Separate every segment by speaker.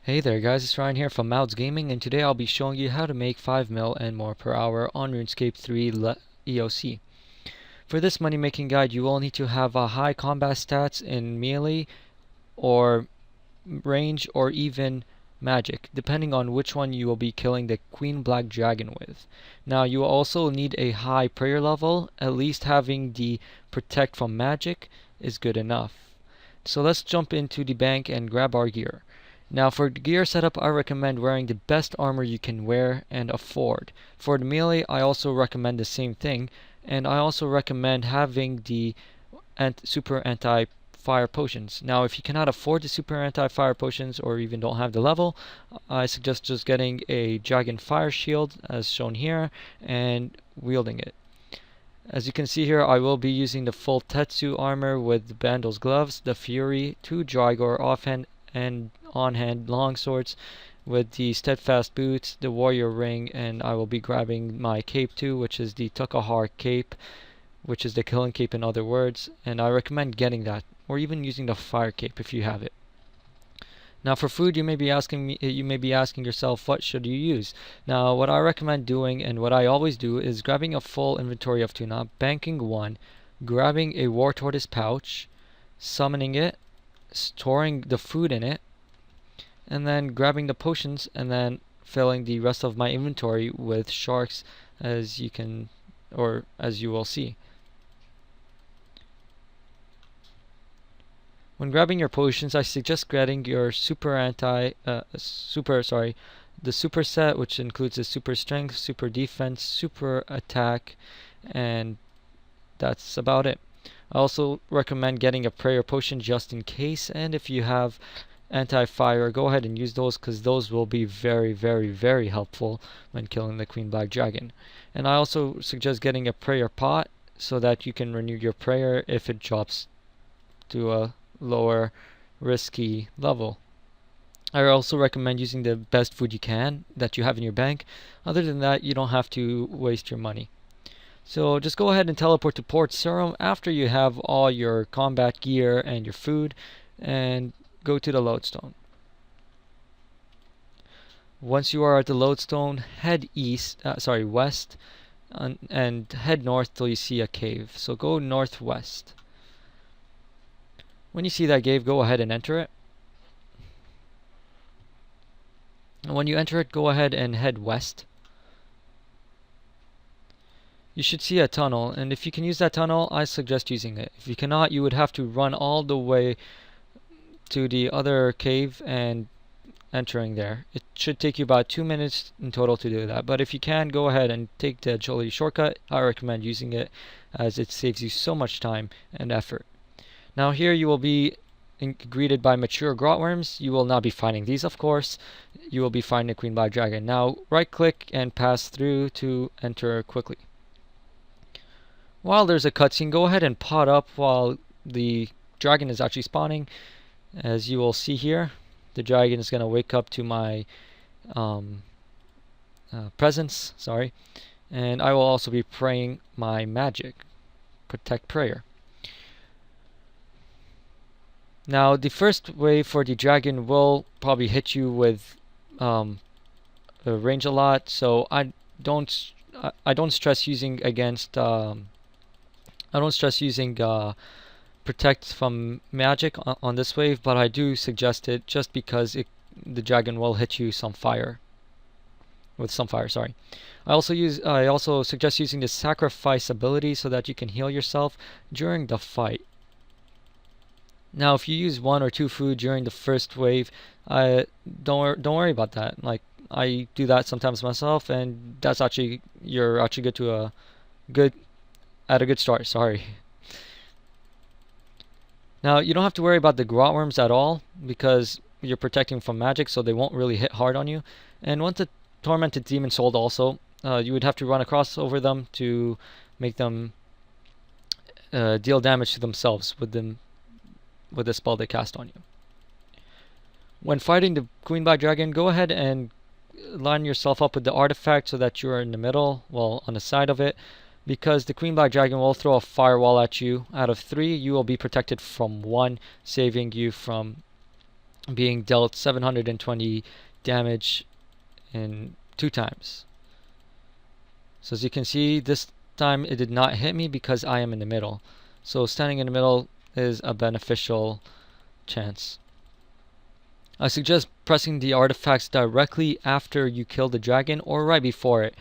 Speaker 1: Hey there guys, it's Ryan here from Mouds Gaming, and today I'll be showing you how to make 5 mil and more per hour on Runescape 3 EOC. For this money making guide, you will need to have a high combat stats in melee or range or even magic, depending on which one you will be killing the Queen Black Dragon with. Now you will also need a high prayer level, at least having the protect from magic is good enough. So let's jump into the bank and grab our gear. Now for gear setup, I recommend wearing the best armor you can wear and afford. For the melee, I also recommend the same thing, and I also recommend having the super anti-fire potions. Now if you cannot afford the super anti-fire potions or even don't have the level, I suggest just getting a dragon fire shield as shown here and wielding it. As you can see here, I will be using the full Tetsu armor with the Bandle's gloves, the Fury, 2 Drygor offhand and on-hand longswords with the steadfast boots, the warrior ring, and I will be grabbing my cape too, which is the Tukahar cape, which is the killing cape in other words, and I recommend getting that, or even using the fire cape if you have it. Now for food, you may be asking yourself, what should you use? Now what I recommend doing, and what I always do, is grabbing a full inventory of tuna, banking 1, grabbing a war tortoise pouch, summoning it, storing the food in it, and then grabbing the potions and then filling the rest of my inventory with sharks, as you will see. When grabbing your potions, I suggest getting your the super set, which includes the super strength, super defense, super attack, and that's about it. I also recommend getting a prayer potion just in case, and if you have anti-fire, go ahead and use those, because those will be very, very, very helpful when killing the Queen Black Dragon. And I also suggest getting a prayer pot so that you can renew your prayer if it drops to a lower risky level. I also recommend using the best food you can that you have in your bank. Other than that, you don't have to waste your money. So just go ahead and teleport to Port Serum after you have all your combat gear and your food, and go to the lodestone. Once you are at the lodestone, head west, and head north till you see a cave. So go northwest. When you see that cave, go ahead and enter it. And when you enter it, go ahead and head west. You should see a tunnel, and if you can use that tunnel, I suggest using it. If you cannot, you would have to run all the way to the other cave and entering there. It should take you about 2 minutes in total to do that, but if you can, go ahead and take the agility shortcut. I recommend using it as it saves you so much time and effort. Now here you will be greeted by mature grotworms. You will not be finding these, of course. You will be finding the Queen Black Dragon. Now right click and pass through to enter quickly. While there's a cutscene, go ahead and pot up while the dragon is actually spawning. As you will see here, the dragon is going to wake up to my presence, and I will also be praying my magic, protect prayer. Now the first wave for the dragon will probably hit you with range a lot, so I don't stress using protect from magic on this wave, but I do suggest it just because the dragon will hit you with some fire. I also suggest using the sacrifice ability so that you can heal yourself during the fight. Now if you use 1 or 2 food during the first wave, don't worry about that. Like, I do that sometimes myself, and that's you're actually at a good start. Now you don't have to worry about the grotworms at all, because you're protecting from magic, so they won't really hit hard on you. And once the tormented demon sold also, you would have to run across over them to make them deal damage to themselves with the spell they cast on you. When fighting the Queen Black Dragon, go ahead and line yourself up with the artifact so that you're in the middle, well, on the side of it, because the Queen Black Dragon will throw a firewall at you. Out of 3, you will be protected from 1, saving you from being dealt 720 damage in 2 times. So as you can see, this time it did not hit me because I am in the middle. So standing in the middle is a beneficial chance. I suggest pressing the artifacts directly after you kill the dragon or right before it.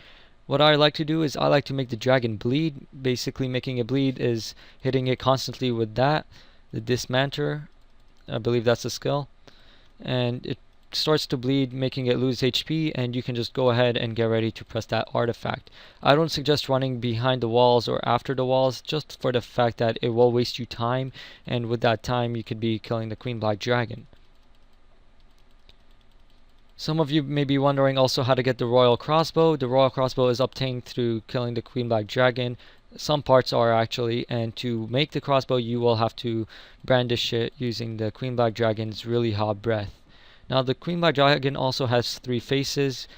Speaker 1: What I like to do is I like to make the dragon bleed. Basically making it bleed is hitting it constantly with that, the dismanter. I believe that's a skill. And it starts to bleed, making it lose HP, and you can just go ahead and get ready to press that artifact. I don't suggest running behind the walls or after the walls, just for the fact that it will waste you time, and with that time you could be killing the Queen Black Dragon. Some of you may be wondering also how to get the Royal Crossbow. The Royal Crossbow is obtained through killing the Queen Black Dragon. Some parts are actually, and to make the crossbow you will have to brandish it using the Queen Black Dragon's really hot breath. Now the Queen Black Dragon also has 3 faces,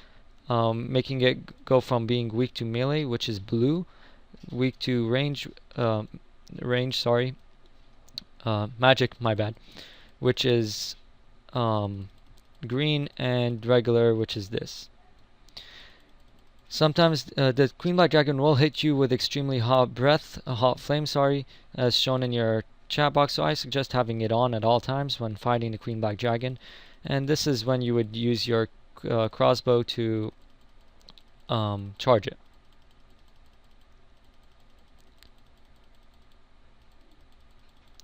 Speaker 1: making it go from being weak to melee, which is blue, weak to magic, my bad, which is green, and regular, which is this. Sometimes the Queen Black Dragon will hit you with extremely hot breath, a hot flame, as shown in your chat box, so I suggest having it on at all times when fighting the Queen Black Dragon. And this is when you would use your crossbow to charge it.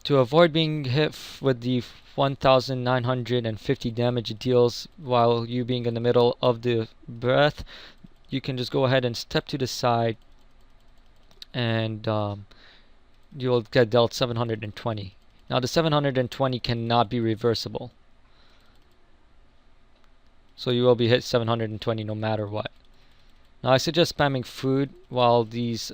Speaker 1: To avoid being hit with the 1950 damage it deals while you being in the middle of the breath, you can just go ahead and step to the side, and you'll get dealt 720. Now the 720 cannot be reversible, so you will be hit 720 no matter what. Now I suggest spamming food while these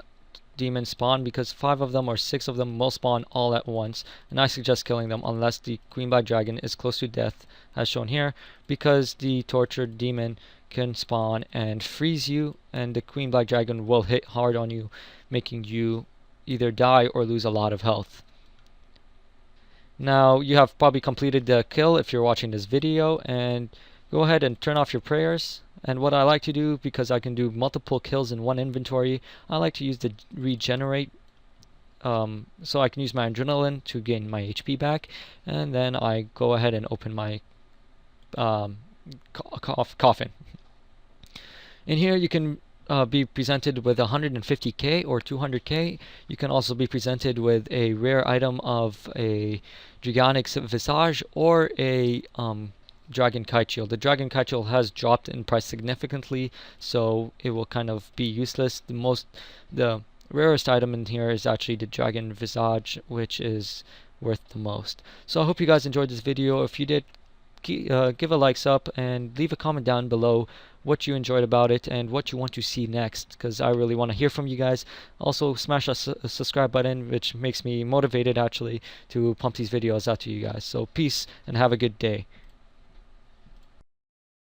Speaker 1: demons spawn, because 5 of them or 6 of them will spawn all at once, and I suggest killing them unless the Queen Black Dragon is close to death, as shown here, because the tortured demon can spawn and freeze you, and the Queen Black Dragon will hit hard on you, making you either die or lose a lot of health. Now you have probably completed the kill if you're watching this video, and go ahead and turn off your prayers. And what I like to do, because I can do multiple kills in one inventory, I like to use the regenerate, so I can use my adrenaline to gain my HP back, and then I go ahead and open my coffin. In here you can be presented with 150k or 200k. You can also be presented with a rare item of a Dragonic Visage or a Dragon Kite Shield. The Dragon Kite Shield has dropped in price significantly, so it will kind of be useless. The rarest item in here is actually the Dragon Visage, which is worth the most. So I hope you guys enjoyed this video. If you did, give a likes up and leave a comment down below what you enjoyed about it and what you want to see next, because I really want to hear from you guys. Also smash a subscribe button, which makes me motivated actually to pump these videos out to you guys. So peace and have a good day.